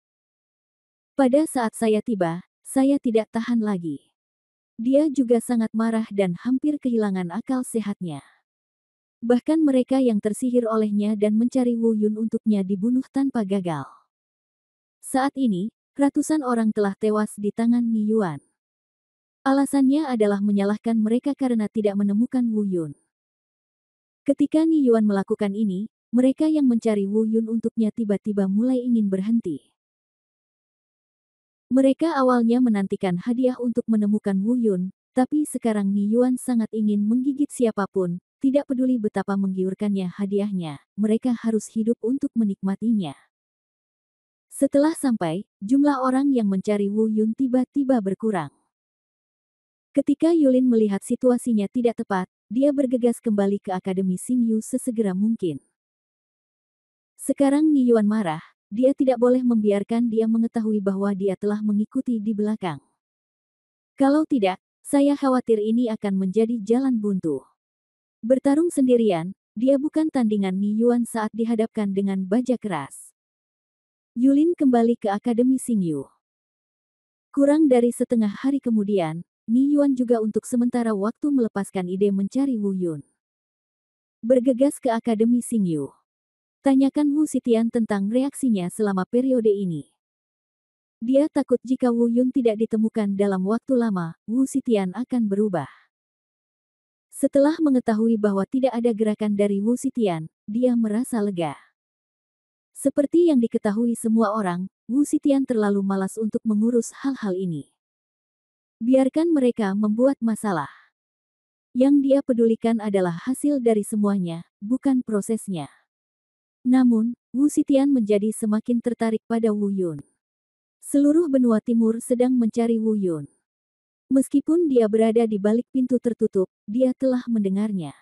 Pada saat saya tiba, saya tidak tahan lagi. Dia juga sangat marah dan hampir kehilangan akal sehatnya. Bahkan mereka yang tersihir olehnya dan mencari Wu Yun untuknya dibunuh tanpa gagal. Saat ini, ratusan orang telah tewas di tangan Ni Yuan. Alasannya adalah menyalahkan mereka karena tidak menemukan Wu Yun. Ketika Ni Yuan melakukan ini, mereka yang mencari Wu Yun untuknya tiba-tiba mulai ingin berhenti. Mereka awalnya menantikan hadiah untuk menemukan Wu Yun, tapi sekarang Ni Yuan sangat ingin menggigit siapapun, tidak peduli betapa menggiurkannya hadiahnya, mereka harus hidup untuk menikmatinya. Setelah sampai, jumlah orang yang mencari Wu Yun tiba-tiba berkurang. Ketika Yulin melihat situasinya tidak tepat, dia bergegas kembali ke Akademi Xingyu sesegera mungkin. Sekarang Ni Yuan marah. Dia tidak boleh membiarkan dia mengetahui bahwa dia telah mengikuti di belakang. Kalau tidak, saya khawatir ini akan menjadi jalan buntu. Bertarung sendirian, dia bukan tandingan Ni Yuan saat dihadapkan dengan baja keras. Yulin kembali ke Akademi Xingyu. Kurang dari setengah hari kemudian, Ni Yuan juga untuk sementara waktu melepaskan ide mencari Wu Yun. Bergegas ke Akademi Xingyu. Tanyakan Wu Xitian tentang reaksinya selama periode ini. Dia takut jika Wu Yun tidak ditemukan dalam waktu lama, Wu Xitian akan berubah. Setelah mengetahui bahwa tidak ada gerakan dari Wu Xitian, dia merasa lega. Seperti yang diketahui semua orang, Wu Xitian terlalu malas untuk mengurus hal-hal ini. Biarkan mereka membuat masalah. Yang dia pedulikan adalah hasil dari semuanya, bukan prosesnya. Namun, Wu Xitian menjadi semakin tertarik pada Wu Yun. Seluruh benua timur sedang mencari Wu Yun. Meskipun dia berada di balik pintu tertutup, dia telah mendengarnya.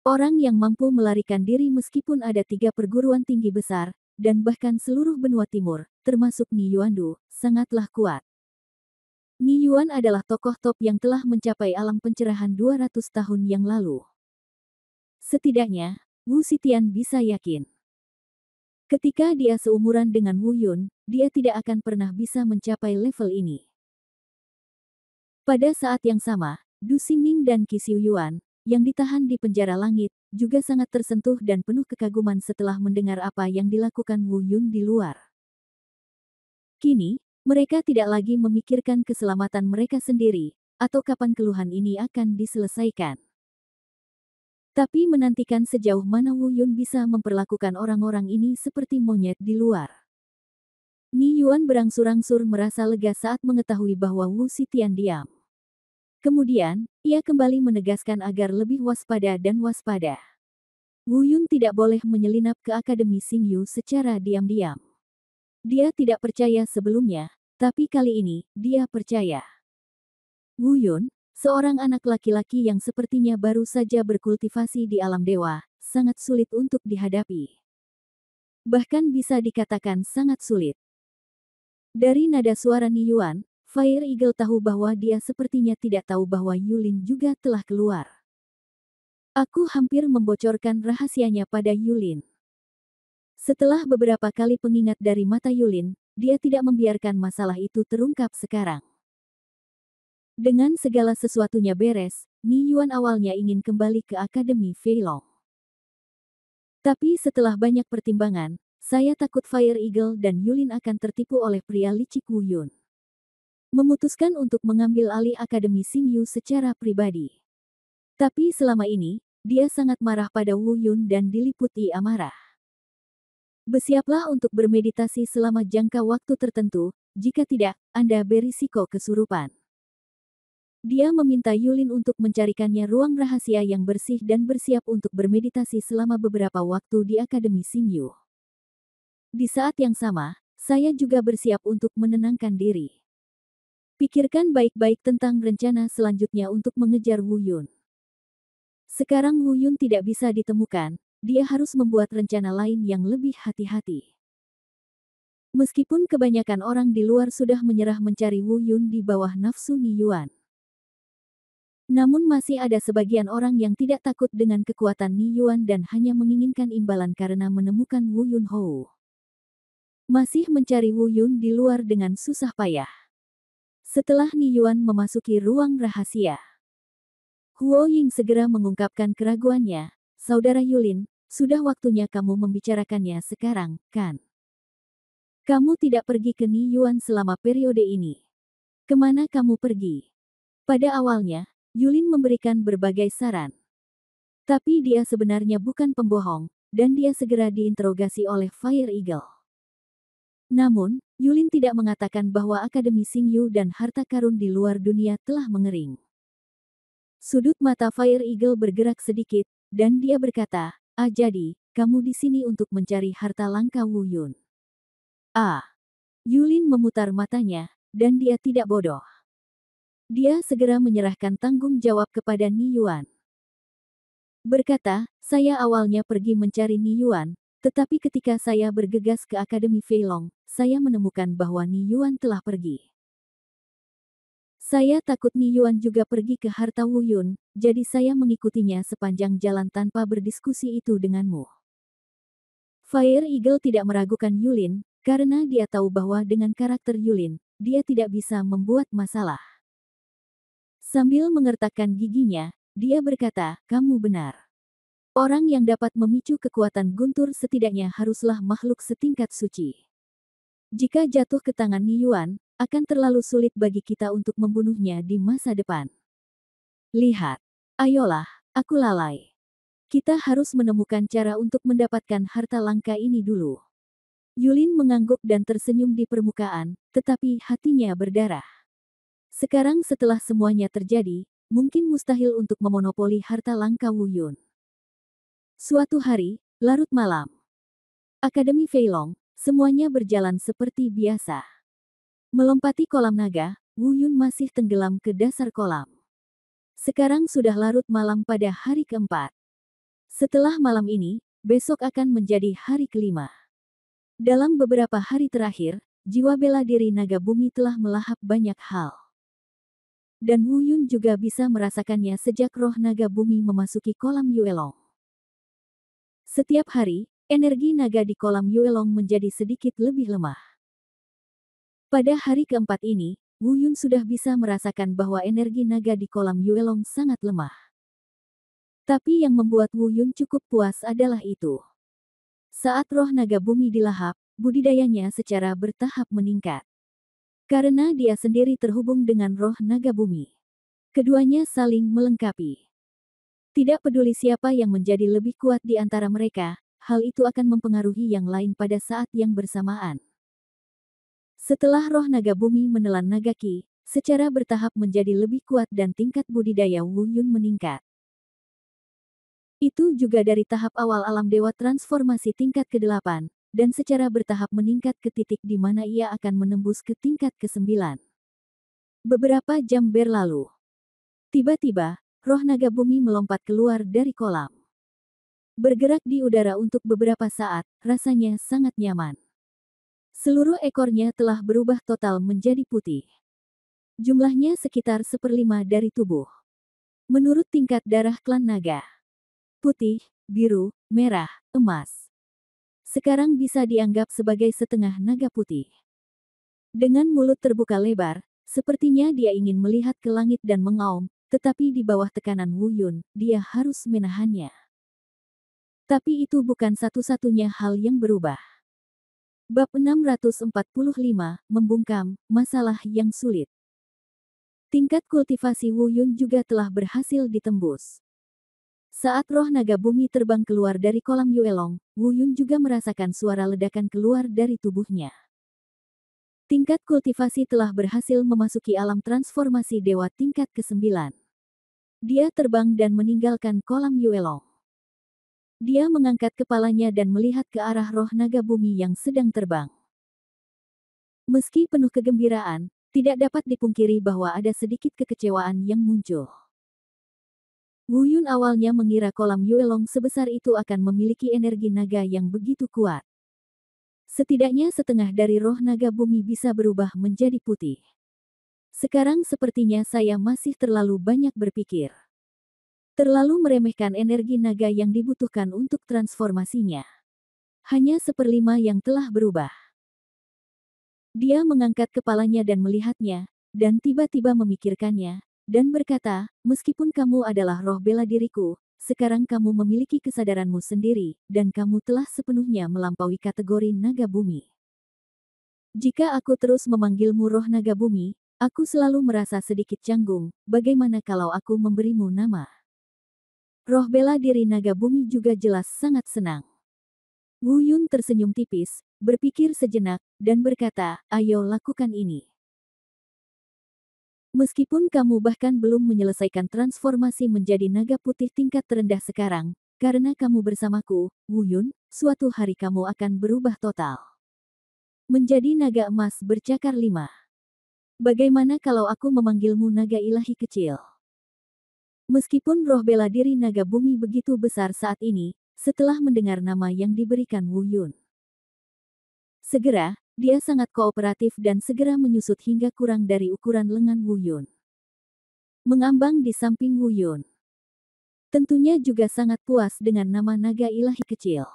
Orang yang mampu melarikan diri meskipun ada 3 perguruan tinggi besar, dan bahkan seluruh benua timur, termasuk Ni Yuandu, sangatlah kuat. Ni Yuan adalah tokoh top yang telah mencapai alam pencerahan 200 tahun yang lalu. Setidaknya, Wu Xitian bisa yakin. Ketika dia seumuran dengan Wu Yun, dia tidak akan pernah bisa mencapai level ini. Pada saat yang sama, Du Xingning dan Qi Xiuyuan, yang ditahan di penjara langit, juga sangat tersentuh dan penuh kekaguman setelah mendengar apa yang dilakukan Wu Yun di luar. Kini, mereka tidak lagi memikirkan keselamatan mereka sendiri, atau kapan keluhan ini akan diselesaikan. Tapi menantikan sejauh mana Wu Yun bisa memperlakukan orang-orang ini seperti monyet di luar. Ni Yuan berangsur-angsur merasa lega saat mengetahui bahwa Wu Xitian diam. Kemudian, ia kembali menegaskan agar lebih waspada dan waspada. Wu Yun tidak boleh menyelinap ke Akademi Xingyu secara diam-diam. Dia tidak percaya sebelumnya, tapi kali ini, dia percaya. Wu Yun, seorang anak laki-laki yang sepertinya baru saja berkultivasi di alam dewa, sangat sulit untuk dihadapi. Bahkan bisa dikatakan sangat sulit. Dari nada suara Ni Yuan, Fire Eagle tahu bahwa dia sepertinya tidak tahu bahwa Yulin juga telah keluar. Aku hampir membocorkan rahasianya pada Yulin. Setelah beberapa kali pengingat dari mata Yulin, dia tidak membiarkan masalah itu terungkap sekarang. Dengan segala sesuatunya beres, Ni Yuan awalnya ingin kembali ke Akademi Feilong. Tapi setelah banyak pertimbangan, saya takut Fire Eagle dan Yulin akan tertipu oleh pria licik Wu Yun. Memutuskan untuk mengambil alih Akademi Xingyu secara pribadi. Tapi selama ini, dia sangat marah pada Wu Yun dan diliputi amarah. Bersiaplah untuk bermeditasi selama jangka waktu tertentu, jika tidak, Anda berisiko kesurupan. Dia meminta Yulin untuk mencarikannya ruang rahasia yang bersih dan bersiap untuk bermeditasi selama beberapa waktu di Akademi Xingyu. Di saat yang sama, saya juga bersiap untuk menenangkan diri. Pikirkan baik-baik tentang rencana selanjutnya untuk mengejar Wu Yun. Sekarang Wu Yun tidak bisa ditemukan, dia harus membuat rencana lain yang lebih hati-hati. Meskipun kebanyakan orang di luar sudah menyerah mencari Wu Yun di bawah nafsu Niyuan. Namun masih ada sebagian orang yang tidak takut dengan kekuatan Niyuan dan hanya menginginkan imbalan karena menemukan Wu Yun Hou. Masih mencari Wu Yun di luar dengan susah payah. Setelah Niyuan memasuki ruang rahasia, Huo Ying segera mengungkapkan keraguannya, "Saudara Yulin, sudah waktunya kamu membicarakannya sekarang, kan? Kamu tidak pergi ke Niyuan selama periode ini. Kemana kamu pergi?" Pada awalnya, Yulin memberikan berbagai saran. Tapi dia sebenarnya bukan pembohong, dan dia segera diinterogasi oleh Fire Eagle. Namun, Yulin tidak mengatakan bahwa Akademi Xingyu dan harta karun di luar dunia telah mengering. Sudut mata Fire Eagle bergerak sedikit, dan dia berkata, jadi, kamu di sini untuk mencari harta langka Wu Yun." Yulin memutar matanya, dan dia tidak bodoh. Dia segera menyerahkan tanggung jawab kepada Niyuan. Berkata, "Saya awalnya pergi mencari Niyuan, tetapi ketika saya bergegas ke Akademi Feilong, saya menemukan bahwa Niyuan telah pergi. Saya takut Niyuan juga pergi ke harta Wu Yun, jadi saya mengikutinya sepanjang jalan tanpa berdiskusi itu denganmu." Fire Eagle tidak meragukan Yulin, karena dia tahu bahwa dengan karakter Yulin, dia tidak bisa membuat masalah. Sambil mengertakkan giginya, dia berkata, "Kamu benar. Orang yang dapat memicu kekuatan guntur setidaknya haruslah makhluk setingkat suci. Jika jatuh ke tangan Niyuan, akan terlalu sulit bagi kita untuk membunuhnya di masa depan. Lihat. Ayolah, aku lalai. Kita harus menemukan cara untuk mendapatkan harta langka ini dulu." Yulin mengangguk dan tersenyum di permukaan, tetapi hatinya berdarah. Sekarang setelah semuanya terjadi, mungkin mustahil untuk memonopoli harta langka Wu Yun. Suatu hari, larut malam. Akademi Feilong, semuanya berjalan seperti biasa. Melompati kolam naga, Wu Yun masih tenggelam ke dasar kolam. Sekarang sudah larut malam pada hari keempat. Setelah malam ini, besok akan menjadi hari kelima. Dalam beberapa hari terakhir, jiwa bela diri naga bumi telah melahap banyak hal. Dan Wu Yun juga bisa merasakannya sejak roh naga bumi memasuki kolam Yuelong. Setiap hari, energi naga di kolam Yuelong menjadi sedikit lebih lemah. Pada hari keempat ini, Wu Yun sudah bisa merasakan bahwa energi naga di kolam Yuelong sangat lemah. Tapi yang membuat Wu Yun cukup puas adalah itu. Saat roh naga bumi dilahap, budidayanya secara bertahap meningkat. Karena dia sendiri terhubung dengan roh naga bumi. Keduanya saling melengkapi. Tidak peduli siapa yang menjadi lebih kuat di antara mereka, hal itu akan mempengaruhi yang lain pada saat yang bersamaan. Setelah roh naga bumi menelan naga ki, secara bertahap menjadi lebih kuat dan tingkat budidaya Wu Yun meningkat. Itu juga dari tahap awal alam dewa transformasi tingkat ke-8, dan secara bertahap meningkat ke titik di mana ia akan menembus ke tingkat ke-9. Beberapa jam berlalu. Tiba-tiba, roh naga bumi melompat keluar dari kolam. Bergerak di udara untuk beberapa saat, rasanya sangat nyaman. Seluruh ekornya telah berubah total menjadi putih. Jumlahnya sekitar 1/5 dari tubuh. Menurut tingkat darah klan naga. Putih, biru, merah, emas. Sekarang bisa dianggap sebagai setengah naga putih. Dengan mulut terbuka lebar, sepertinya dia ingin melihat ke langit dan mengaum, tetapi di bawah tekanan Wu Yun, dia harus menahannya. Tapi itu bukan satu-satunya hal yang berubah. Bab 645, Membungkam, Masalah yang Sulit. Tingkat kultivasi Wu Yun juga telah berhasil ditembus. Saat roh naga bumi terbang keluar dari kolam Yuelong, Wu Yun juga merasakan suara ledakan keluar dari tubuhnya. Tingkat kultivasi telah berhasil memasuki alam transformasi dewa tingkat ke-9. Dia terbang dan meninggalkan kolam Yuelong. Dia mengangkat kepalanya dan melihat ke arah roh naga bumi yang sedang terbang. Meski penuh kegembiraan, tidak dapat dipungkiri bahwa ada sedikit kekecewaan yang muncul. Wu Yun awalnya mengira kolam Yuelong sebesar itu akan memiliki energi naga yang begitu kuat. Setidaknya setengah dari roh naga bumi bisa berubah menjadi putih. Sekarang sepertinya saya masih terlalu banyak berpikir. Terlalu meremehkan energi naga yang dibutuhkan untuk transformasinya. Hanya 1/5 yang telah berubah. Dia mengangkat kepalanya dan melihatnya, dan tiba-tiba memikirkannya, dan berkata, meskipun kamu adalah roh bela diriku, sekarang kamu memiliki kesadaranmu sendiri, dan kamu telah sepenuhnya melampaui kategori naga bumi. Jika aku terus memanggilmu roh naga bumi, aku selalu merasa sedikit canggung, bagaimana kalau aku memberimu nama? Roh bela diri naga bumi juga jelas sangat senang. Wu Yun tersenyum tipis, berpikir sejenak, dan berkata, ayo lakukan ini. Meskipun kamu bahkan belum menyelesaikan transformasi menjadi naga putih tingkat terendah sekarang, karena kamu bersamaku, Wu Yun, suatu hari kamu akan berubah total. Menjadi naga emas bercakar 5. Bagaimana kalau aku memanggilmu naga ilahi kecil? Meskipun roh bela diri naga bumi begitu besar saat ini, setelah mendengar nama yang diberikan Wu Yun. Segera, dia sangat kooperatif dan segera menyusut hingga kurang dari ukuran lengan Wu Yun. Mengambang di samping Wu Yun. Tentunya juga sangat puas dengan nama naga ilahi kecil.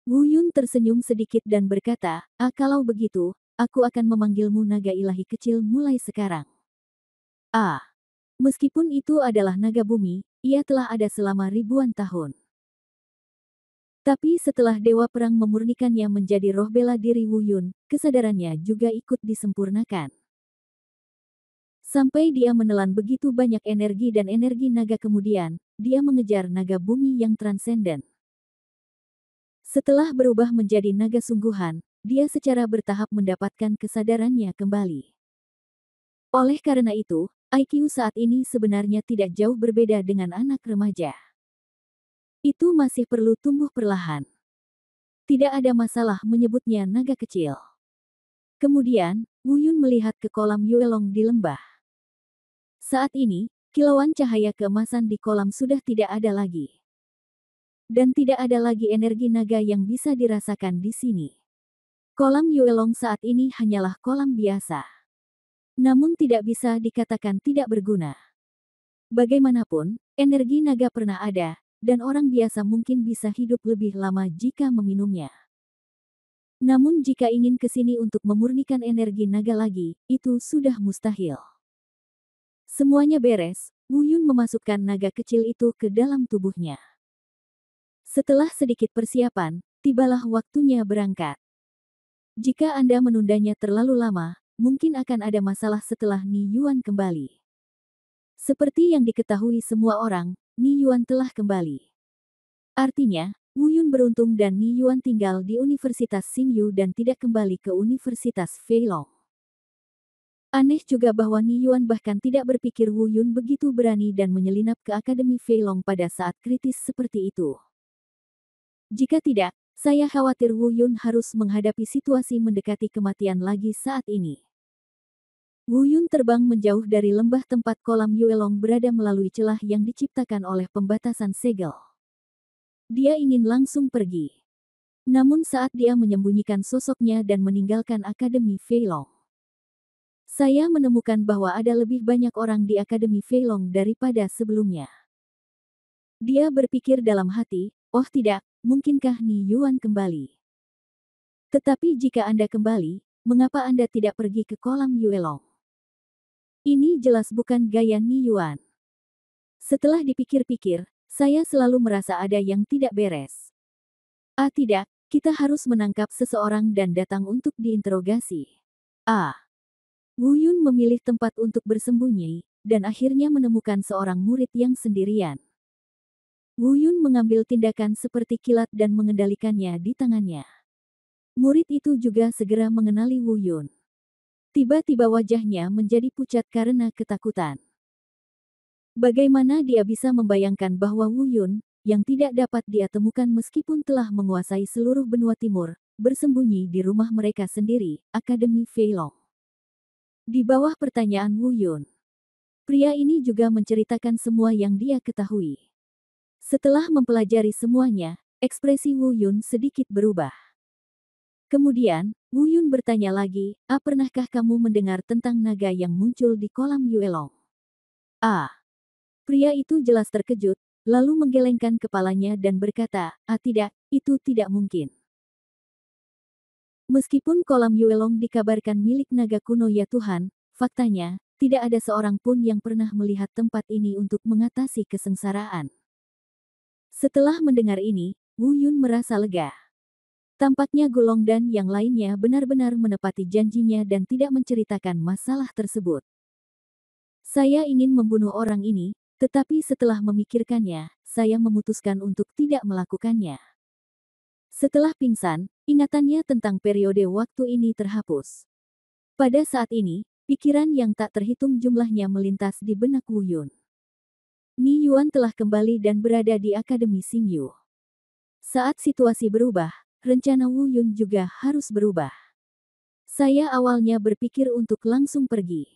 Wu Yun tersenyum sedikit dan berkata, kalau begitu, aku akan memanggilmu naga ilahi kecil mulai sekarang. Meskipun itu adalah naga bumi, ia telah ada selama ribuan tahun. Tapi setelah Dewa Perang memurnikannya menjadi roh bela diri Wu Yun, kesadarannya juga ikut disempurnakan. Sampai dia menelan begitu banyak energi dan energi naga kemudian, dia mengejar naga bumi yang transenden. Setelah berubah menjadi naga sungguhan, dia secara bertahap mendapatkan kesadarannya kembali. Oleh karena itu, IQ saat ini sebenarnya tidak jauh berbeda dengan anak remaja. Itu masih perlu tumbuh perlahan. Tidak ada masalah menyebutnya naga kecil. Kemudian, Wu Yun melihat ke kolam Yuelong di lembah. Saat ini, kilauan cahaya keemasan di kolam sudah tidak ada lagi. Dan tidak ada lagi energi naga yang bisa dirasakan di sini. Kolam Yuelong saat ini hanyalah kolam biasa. Namun tidak bisa dikatakan tidak berguna. Bagaimanapun, energi naga pernah ada, dan orang biasa mungkin bisa hidup lebih lama jika meminumnya. Namun jika ingin ke sini untuk memurnikan energi naga lagi, itu sudah mustahil. Semuanya beres, Wu Yun memasukkan naga kecil itu ke dalam tubuhnya. Setelah sedikit persiapan, tibalah waktunya berangkat. Jika Anda menundanya terlalu lama, mungkin akan ada masalah setelah Ni Yuan kembali. Seperti yang diketahui semua orang, Ni Yuan telah kembali. Artinya, Wu Yun beruntung dan Ni Yuan tinggal di Universitas Xingyu dan tidak kembali ke Universitas Feilong. Aneh juga bahwa Ni Yuan bahkan tidak berpikir Wu Yun begitu berani dan menyelinap ke Akademi Feilong pada saat kritis seperti itu. Jika tidak, saya khawatir Wu Yun harus menghadapi situasi mendekati kematian lagi saat ini. Wu Yun terbang menjauh dari lembah tempat kolam Yuelong berada melalui celah yang diciptakan oleh pembatasan segel. Dia ingin langsung pergi. Namun saat dia menyembunyikan sosoknya dan meninggalkan Akademi Feilong, saya menemukan bahwa ada lebih banyak orang di Akademi Feilong daripada sebelumnya. Dia berpikir dalam hati, oh tidak, mungkinkah Ni Yuan kembali? Tetapi jika Anda kembali, mengapa Anda tidak pergi ke kolam Yuelong? Ini jelas bukan gaya Ni Yuan. Setelah dipikir-pikir, saya selalu merasa ada yang tidak beres. Tidak, kita harus menangkap seseorang dan datang untuk diinterogasi. Wu Yun memilih tempat untuk bersembunyi, dan akhirnya menemukan seorang murid yang sendirian. Wu Yun mengambil tindakan seperti kilat dan mengendalikannya di tangannya. Murid itu juga segera mengenali Wu Yun. Tiba-tiba wajahnya menjadi pucat karena ketakutan. Bagaimana dia bisa membayangkan bahwa Wu Yun, yang tidak dapat dia temukan meskipun telah menguasai seluruh benua timur, bersembunyi di rumah mereka sendiri, Akademi Feilong. Di bawah pertanyaan Wu Yun, pria ini juga menceritakan semua yang dia ketahui. Setelah mempelajari semuanya, ekspresi Wu Yun sedikit berubah. Kemudian, Wu Yun bertanya lagi, pernahkah kamu mendengar tentang naga yang muncul di kolam Yuelong? Pria itu jelas terkejut, lalu menggelengkan kepalanya dan berkata, tidak, itu tidak mungkin. Meskipun kolam Yuelong dikabarkan milik naga kuno ya Tuhan, faktanya, tidak ada seorang pun yang pernah melihat tempat ini untuk mengatasi kesengsaraan. Setelah mendengar ini, Wu Yun merasa lega. Tampaknya Gulong dan yang lainnya benar-benar menepati janjinya dan tidak menceritakan masalah tersebut. Saya ingin membunuh orang ini, tetapi setelah memikirkannya, saya memutuskan untuk tidak melakukannya. Setelah pingsan, ingatannya tentang periode waktu ini terhapus. Pada saat ini, pikiran yang tak terhitung jumlahnya melintas di benak Wu Yun. Ni Yuan telah kembali dan berada di Akademi Xingyu. Saat situasi berubah, rencana Wu Yun juga harus berubah. Saya awalnya berpikir untuk langsung pergi.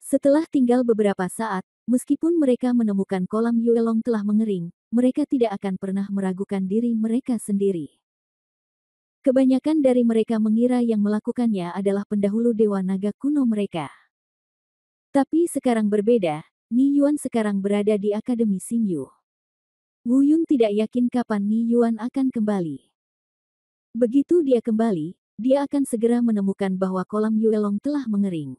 Setelah tinggal beberapa saat, meskipun mereka menemukan kolam Yuelong telah mengering, mereka tidak akan pernah meragukan diri mereka sendiri. Kebanyakan dari mereka mengira yang melakukannya adalah pendahulu dewa naga kuno mereka. Tapi sekarang berbeda, Ni Yuan sekarang berada di Akademi Xingyu. Wu Yun tidak yakin kapan Ni Yuan akan kembali. Begitu dia kembali, dia akan segera menemukan bahwa kolam Yuelong telah mengering.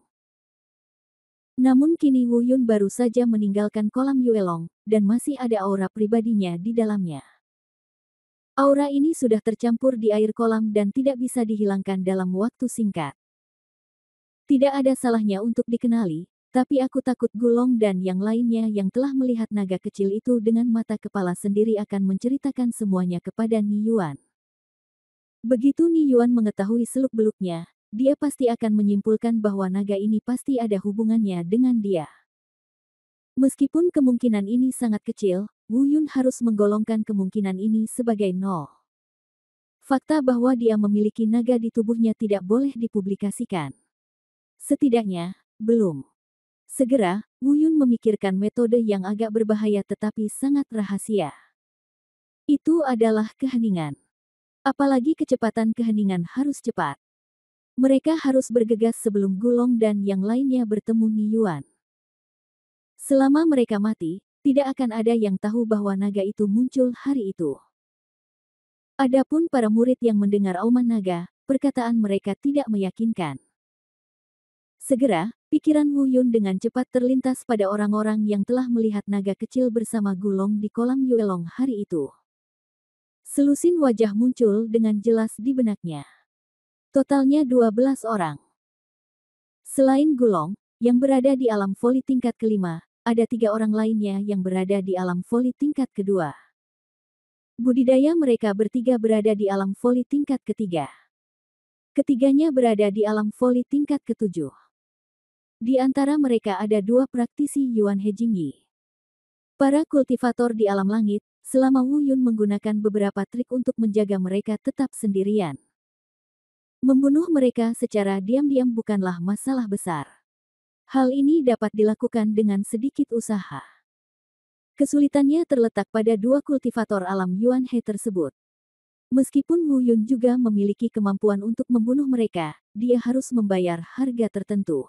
Namun kini Wu Yun baru saja meninggalkan kolam Yuelong, dan masih ada aura pribadinya di dalamnya. Aura ini sudah tercampur di air kolam dan tidak bisa dihilangkan dalam waktu singkat. Tidak ada salahnya untuk dikenali, tapi aku takut Gulong dan yang lainnya yang telah melihat naga kecil itu dengan mata kepala sendiri akan menceritakan semuanya kepada Ni Yuan. Begitu Ni Yuan mengetahui seluk-beluknya, dia pasti akan menyimpulkan bahwa naga ini pasti ada hubungannya dengan dia. Meskipun kemungkinan ini sangat kecil, Wu Yun harus menggolongkan kemungkinan ini sebagai nol. Fakta bahwa dia memiliki naga di tubuhnya tidak boleh dipublikasikan. Setidaknya, belum. Segera, Wu Yun memikirkan metode yang agak berbahaya tetapi sangat rahasia. Itu adalah keheningan. Apalagi kecepatan keheningan harus cepat. Mereka harus bergegas sebelum Gulong dan yang lainnya bertemu Ni Yuan. Selama mereka mati, tidak akan ada yang tahu bahwa naga itu muncul hari itu. Adapun para murid yang mendengar auman naga, perkataan mereka tidak meyakinkan. Segera, pikiran Wu Yun dengan cepat terlintas pada orang-orang yang telah melihat naga kecil bersama Gulong di kolam Yuelong hari itu. Selusin wajah muncul dengan jelas di benaknya. Totalnya 12 orang. Selain Gulong, yang berada di alam voli tingkat kelima, ada 3 orang lainnya yang berada di alam voli tingkat kedua. Budidaya mereka bertiga berada di alam voli tingkat ketiga. Ketiganya berada di alam voli tingkat ketujuh. Di antara mereka ada 2 praktisi Yuan He Jingyi. Para kultivator di alam langit, selama Wu Yun menggunakan beberapa trik untuk menjaga mereka tetap sendirian. Membunuh mereka secara diam-diam bukanlah masalah besar. Hal ini dapat dilakukan dengan sedikit usaha. Kesulitannya terletak pada 2 kultivator alam Yuan He tersebut. Meskipun Wu Yun juga memiliki kemampuan untuk membunuh mereka, dia harus membayar harga tertentu.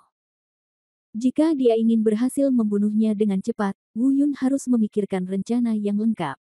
Jika dia ingin berhasil membunuhnya dengan cepat, Wu Yun harus memikirkan rencana yang lengkap.